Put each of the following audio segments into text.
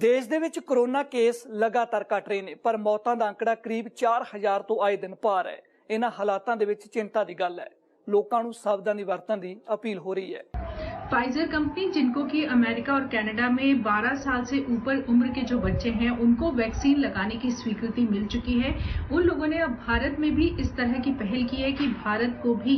देश ਦੇ ਵਿੱਚ कोरोना केस लगातार घट रहे हैं, पर मौतों का आंकड़ा करीब 4000 तो आए दिन पार है। इन्हां हालातां दे विच चिंता की गल है। लोकां नूं सावधानी वरतण दी अपील हो रही है। फाइजर कंपनी, जिनको कि अमेरिका और कनाडा में 12 साल से ऊपर उम्र के जो बच्चे हैं उनको वैक्सीन लगाने की स्वीकृति मिल चुकी है। उन लोगों ने अब भारत में भी इस तरह की पहल की है कि भारत को भी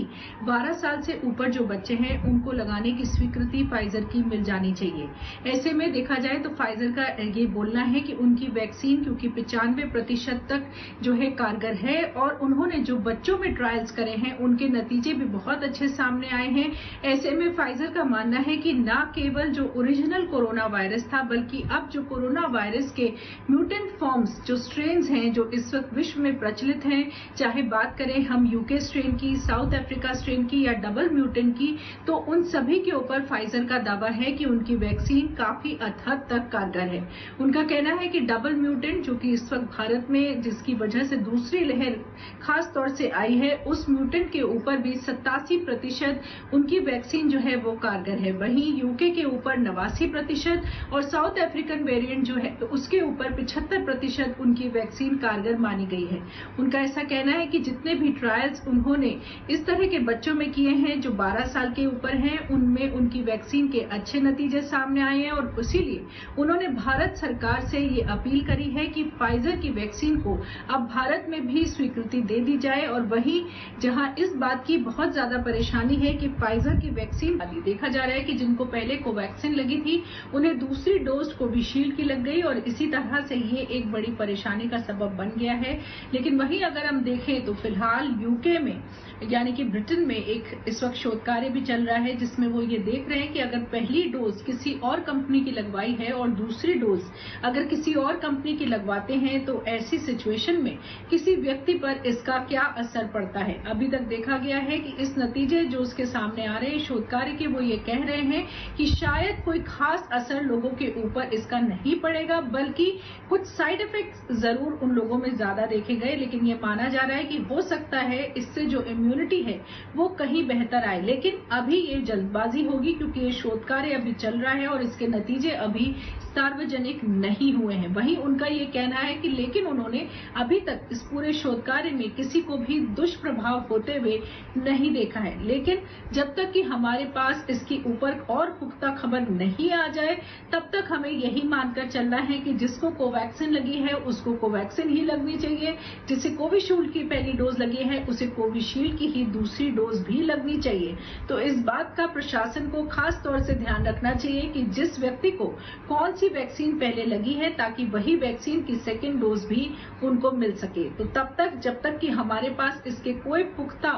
12 साल से ऊपर जो बच्चे हैं उनको लगाने की स्वीकृति फाइजर की मिल जानी चाहिए। ऐसे में देखा जाए तो फाइजर का ये बोलना है कि उनकी वैक्सीन क्योंकि 95% तक जो है कारगर है और उन्होंने जो बच्चों में ट्रायल्स करे हैं उनके नतीजे भी बहुत अच्छे सामने आए हैं। ऐसे में फाइजर का मानना है कि ना केवल जो ओरिजिनल कोरोना वायरस था बल्कि अब जो कोरोना वायरस के म्यूटेंट फॉर्म्स जो स्ट्रेन्स हैं जो इस वक्त विश्व में प्रचलित हैं, चाहे बात करें हम यूके स्ट्रेन की, साउथ अफ्रीका स्ट्रेन की या डबल म्यूटेंट की, तो उन सभी के ऊपर फाइजर का दावा है कि उनकी वैक्सीन काफी हद तक कारगर है। उनका कहना है कि डबल म्यूटेंट जो कि इस वक्त भारत में जिसकी वजह से दूसरी लहर खास तौर से आई है, उस म्यूटेंट के ऊपर भी 87% उनकी वैक्सीन जो है वो कारगर है। वहीं यूके के ऊपर 89% और साउथ अफ्रीकन वेरिएंट जो है तो उसके ऊपर 75% उनकी वैक्सीन कारगर मानी गई है। उनका ऐसा कहना है कि जितने भी ट्रायल्स उन्होंने इस तरह के बच्चों में किए हैं जो 12 साल के ऊपर हैं, उनमें उनकी वैक्सीन के अच्छे नतीजे सामने आए हैं और इसीलिए उन्होंने भारत सरकार से ये अपील करी है कि फाइजर की वैक्सीन को अब भारत में भी स्वीकृति दे दी जाए। और वहीं जहां इस बात की बहुत ज्यादा परेशानी है कि फाइजर की वैक्सीन देखा जा रहा है कि जिनको पहले कोवैक्सीन लगी थी उन्हें दूसरी डोज कोविशील्ड की लग गई और इसी तरह से ये एक बड़ी परेशानी का सबब बन गया है। लेकिन वहीं अगर हम देखें तो फिलहाल यूके में यानी कि ब्रिटेन में एक इस वक्त शोध कार्य भी चल रहा है जिसमें वो ये देख रहे हैं कि अगर पहली डोज किसी और कंपनी की लगवाई है और दूसरी डोज अगर किसी और कंपनी की लगवाते हैं तो ऐसी सिचुएशन में किसी व्यक्ति पर इसका क्या असर पड़ता है। अभी तक देखा गया है कि इस नतीजे जो उसके सामने आ रहे हैं शोध कार्य के, वो ये कह रहे हैं कि शायद कोई खास असर लोगों के ऊपर इसका नहीं पड़ेगा, बल्कि कुछ साइड इफेक्ट जरूर उन लोगों में ज्यादा देखे गए। लेकिन ये माना जा रहा है कि हो सकता है इससे जो इम्यूनिटी है वो कहीं बेहतर आए। लेकिन अभी ये जल्दबाजी होगी क्योंकि ये शोध कार्य अभी चल रहा है और इसके नतीजे अभी सार्वजनिक नहीं हुए हैं। वहीं उनका ये कहना है कि लेकिन उन्होंने अभी तक इस पूरे शोध कार्य में किसी को भी दुष्प्रभाव होते हुए नहीं देखा है। लेकिन जब तक कि हमारे पास इसके ऊपर और पुख्ता खबर नहीं आ जाए तब तक हमें यही मानकर चलना है कि जिसको कोवैक्सीन लगी है उसको कोवैक्सीन ही लगनी चाहिए, जिसे कोविशील्ड की पहली डोज लगी है उसे कोविशील्ड की ही दूसरी डोज भी लगनी चाहिए। तो इस बात का प्रशासन को खास तौर से ध्यान रखना चाहिए कि जिस व्यक्ति को कौन सी वैक्सीन पहले लगी है ताकि वही वैक्सीन की सेकेंड डोज भी उनको मिल सके। तो तब तक जब तक कि हमारे पास इसके कोई पुख्ता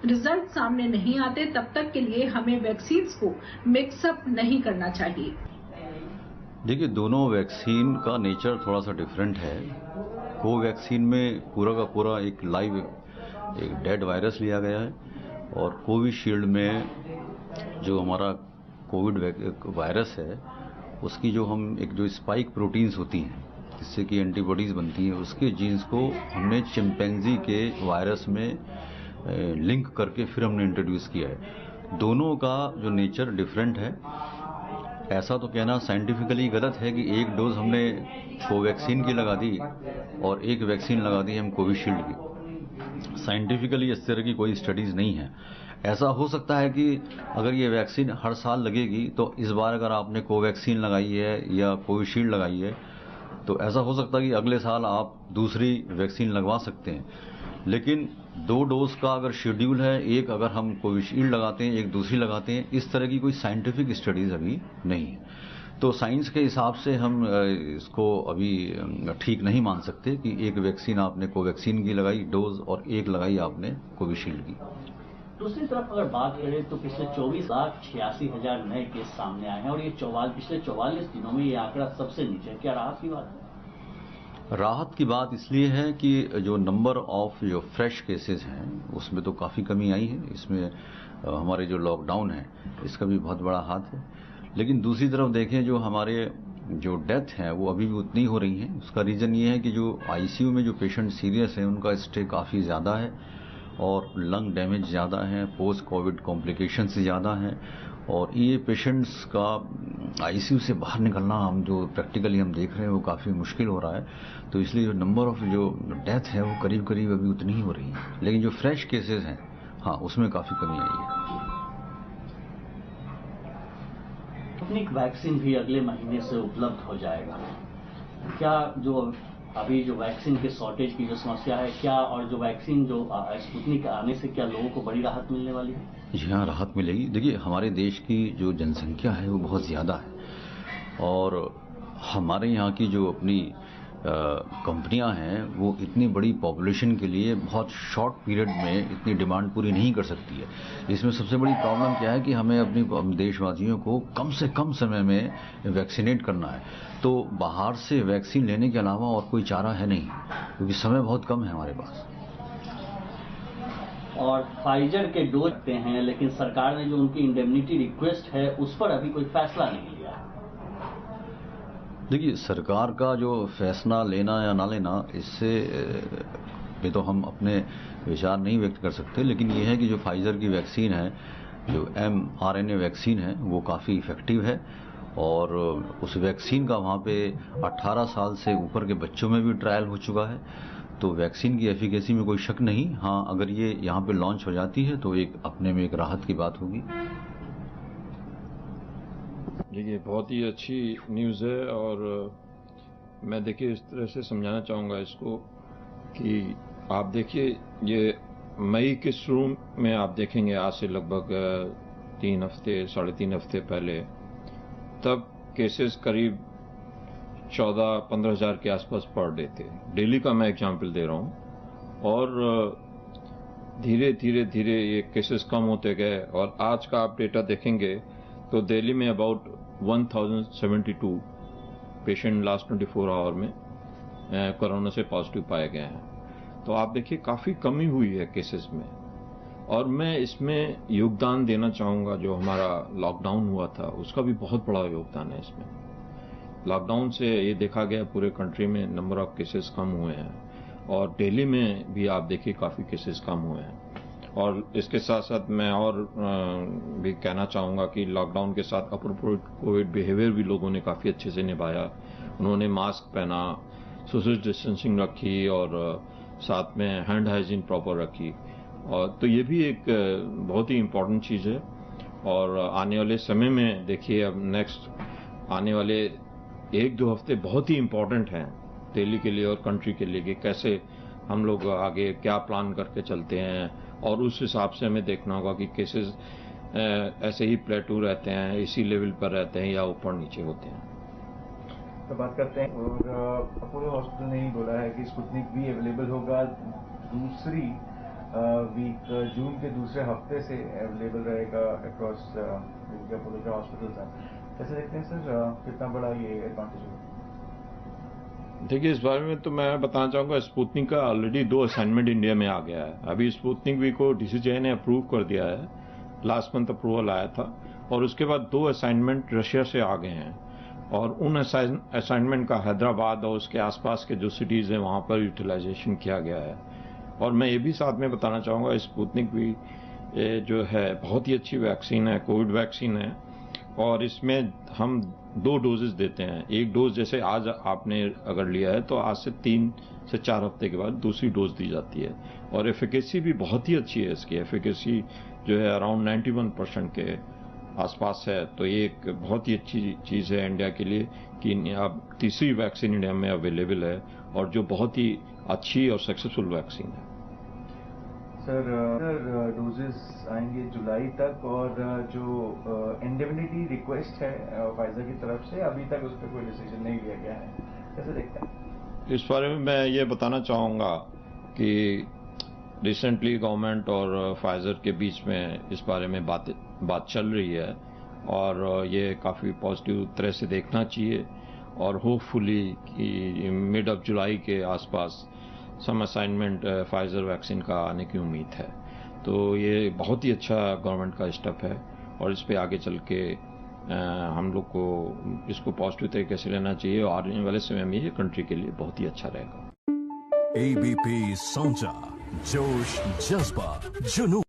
रिजल्ट सामने नहीं आते तब तक के लिए हमें वैक्सीन को मिक्सअप नहीं करना चाहिए। देखिए, दोनों वैक्सीन का नेचर थोड़ा सा डिफरेंट है। कोवैक्सीन में पूरा का पूरा एक लाइव एक डेड वायरस लिया गया है और कोविशील्ड में जो हमारा कोविड वायरस है उसकी जो हम एक जो स्पाइक प्रोटीन्स होती हैं जिससे कि एंटीबॉडीज बनती हैं उसके जीन्स को हमने चिंपैंजी के वायरस में लिंक करके फिर हमने इंट्रोड्यूस किया है। दोनों का जो नेचर डिफरेंट है। ऐसा तो कहना साइंटिफिकली गलत है कि एक डोज हमने कोवैक्सीन की लगा दी और एक वैक्सीन लगा दी हम कोविशील्ड की। साइंटिफिकली इस तरह की कोई स्टडीज नहीं है। ऐसा हो सकता है कि अगर ये वैक्सीन हर साल लगेगी तो इस बार अगर आपने कोवैक्सीन लगाई है या कोविशील्ड लगाई है तो ऐसा हो सकता है कि अगले साल आप दूसरी वैक्सीन लगवा सकते हैं। लेकिन 2 डोज का अगर शेड्यूल है, एक अगर हम कोविशील्ड लगाते हैं एक दूसरी लगाते हैं, इस तरह की कोई साइंटिफिक स्टडीज अभी नहीं है। तो साइंस के हिसाब से हम इसको अभी ठीक नहीं मान सकते कि एक वैक्सीन आपने कोवैक्सीन की लगाई डोज और एक लगाई आपने कोविशील्ड की। दूसरी तरफ अगर बात करें तो पिछले 24,86,000 नए केस सामने आए हैं और ये पिछले 44 दिनों में ये आंकड़ा सबसे नीचे है। क्या राहत की बात है? राहत की बात इसलिए है कि जो नंबर ऑफ जो फ्रेश केसेस हैं उसमें तो काफ़ी कमी आई है। इसमें हमारे जो लॉकडाउन है इसका भी बहुत बड़ा हाथ है। लेकिन दूसरी तरफ देखें जो हमारे जो डेथ है वो अभी भी उतनी हो रही है। उसका रीज़न ये है कि जो आईसीयू में जो पेशेंट सीरियस हैं उनका स्टे काफ़ी ज़्यादा है और लंग डैमेज ज़्यादा है, पोस्ट कोविड कॉम्प्लिकेशंस ज़्यादा हैं और ये पेशेंट्स का आईसीयू से बाहर निकलना हम जो प्रैक्टिकली हम देख रहे हैं वो काफ़ी मुश्किल हो रहा है। तो इसलिए जो नंबर ऑफ जो डेथ है वो करीब करीब अभी उतनी ही हो रही है, लेकिन जो फ्रेश केसेस हैं हाँ उसमें काफ़ी कमी आई है। स्पुतनिक वैक्सीन भी अगले महीने से उपलब्ध हो जाएगा। क्या जो अभी जो वैक्सीन के शॉर्टेज की जो समस्या है, क्या और जो वैक्सीन जो स्पुतनिक आने से क्या लोगों को बड़ी राहत मिलने वाली है? जी हाँ, राहत मिलेगी। देखिए हमारे देश की जो जनसंख्या है वो बहुत ज़्यादा है और हमारे यहाँ की जो अपनी कंपनियां हैं वो इतनी बड़ी पॉपुलेशन के लिए बहुत शॉर्ट पीरियड में इतनी डिमांड पूरी नहीं कर सकती है। इसमें सबसे बड़ी प्रॉब्लम क्या है कि हमें अपनी देशवासियों को कम से कम समय में वैक्सीनेट करना है। तो बाहर से वैक्सीन लेने के अलावा और कोई चारा है नहीं, क्योंकि समय बहुत कम है हमारे पास। और फाइजर के डोज देते हैं, लेकिन सरकार ने जो उनकी इंडेमनिटी रिक्वेस्ट है उस पर अभी कोई फैसला नहीं लिया है। देखिए सरकार का जो फैसला लेना या ना लेना इससे पे तो हम अपने विचार नहीं व्यक्त कर सकते, लेकिन ये है कि जो फाइजर की वैक्सीन है, जो mRNA वैक्सीन है वो काफ़ी इफेक्टिव है और उस वैक्सीन का वहाँ पे 18 साल से ऊपर के बच्चों में भी ट्रायल हो चुका है। तो वैक्सीन की एफिकेसी में कोई शक नहीं। हाँ, अगर ये यहाँ पे लॉन्च हो जाती है तो एक अपने में एक राहत की बात होगी। देखिए बहुत ही अच्छी न्यूज़ है और मैं देखिए इस तरह से समझाना चाहूँगा इसको कि आप देखिए ये मई के शुरू में आप देखेंगे आज से लगभग 3 हफ्ते 3.5 हफ्ते पहले, तब केसेस करीब 14-15 हज़ार के आसपास पर डे थे। दिल्ली का मैं एग्जाम्पल दे रहा हूँ और धीरे धीरे धीरे ये केसेस कम होते गए और आज का आप डेटा देखेंगे तो दिल्ली में अबाउट 1072 पेशेंट लास्ट 24 आवर में कोरोना से पॉजिटिव पाए गए हैं। तो आप देखिए काफ़ी कमी हुई है केसेस में। और मैं इसमें योगदान देना चाहूँगा जो हमारा लॉकडाउन हुआ था उसका भी बहुत बड़ा योगदान है इसमें। लॉकडाउन से ये देखा गया पूरे कंट्री में नंबर ऑफ केसेस कम हुए हैं और दिल्ली में भी आप देखिए काफ़ी केसेस कम हुए हैं। और इसके साथ साथ मैं और भी कहना चाहूँगा कि लॉकडाउन के साथ अप्रोप्रिएट कोविड बिहेवियर भी लोगों ने काफ़ी अच्छे से निभाया। उन्होंने मास्क पहना, सोशल डिस्टेंसिंग रखी और साथ में हैंड हाइजीन प्रॉपर रखी। और तो ये भी एक बहुत ही इम्पोर्टेंट चीज़ है। और आने वाले समय में देखिए अब नेक्स्ट आने वाले 1-2 हफ्ते बहुत ही इम्पोर्टेंट हैं दिल्ली के लिए और कंट्री के लिए कि कैसे हम लोग आगे क्या प्लान करके चलते हैं और उस हिसाब से हमें देखना होगा कि केसेस ऐसे ही प्लेटू रहते हैं, इसी लेवल पर रहते हैं या ऊपर नीचे होते हैं। तो बात करते हैं और अपोलो हॉस्पिटल ने ही बोला है कि स्पुतनिक भी अवेलेबल होगा दूसरी वीक जून के दूसरे हफ्ते से अवेलेबल रहेगा अक्रॉस अपोलो के हॉस्पिटल्स हैं। कैसे देखते हैं सर, कितना बड़ा ये एडवांटेज होगा? देखिए इस बारे में तो मैं बताना चाहूँगा स्पुतनिक का ऑलरेडी 2 असाइनमेंट इंडिया में आ गया है। अभी स्पुतनिक वी को डीसीजीआई ने अप्रूव कर दिया है, लास्ट मंथ अप्रूवल आया था और उसके बाद 2 असाइनमेंट रशिया से आ गए हैं और उन असाइनमेंट का हैदराबाद और उसके आसपास के जो सिटीज़ हैं वहाँ पर यूटिलाइजेशन किया गया है। और मैं ये भी साथ में बताना चाहूँगा स्पुतनिक वी जो है बहुत ही अच्छी वैक्सीन है, कोविड वैक्सीन है और इसमें हम 2 डोजेस देते हैं। एक डोज जैसे आज आपने अगर लिया है तो आज से 3 से 4 हफ्ते के बाद दूसरी डोज दी जाती है और एफिकेसी भी बहुत ही अच्छी है। इसकी एफिकेसी जो है अराउंड 91% के आसपास है। तो ये एक बहुत ही अच्छी चीज़ है इंडिया के लिए कि अब तीसरी वैक्सीन इंडिया में अवेलेबल है और जो बहुत ही अच्छी और सक्सेसफुल वैक्सीन है। सर डोजेस आएंगे जुलाई तक और जो इंडेमनिटी रिक्वेस्ट है फाइजर की तरफ से अभी तक उस पर कोई डिसीजन नहीं लिया गया है, कैसे देखते हैं? इस बारे में मैं ये बताना चाहूँगा कि रिसेंटली गवर्नमेंट और फाइजर के बीच में इस बारे में बात चल रही है और ये काफ़ी पॉजिटिव तरह से देखना चाहिए और होपफुली कि मिड ऑफ जुलाई के आसपास सम असाइनमेंट फाइजर वैक्सीन का आने की उम्मीद है। तो ये बहुत ही अच्छा गवर्नमेंट का स्टेप है और इस पे आगे चल के हम लोग को इसको पॉजिटिव तरीके से लेना चाहिए और आने वाले समय में ये कंट्री के लिए बहुत ही अच्छा रहेगा। ABP Sonja, जोश जज्बा जुनून।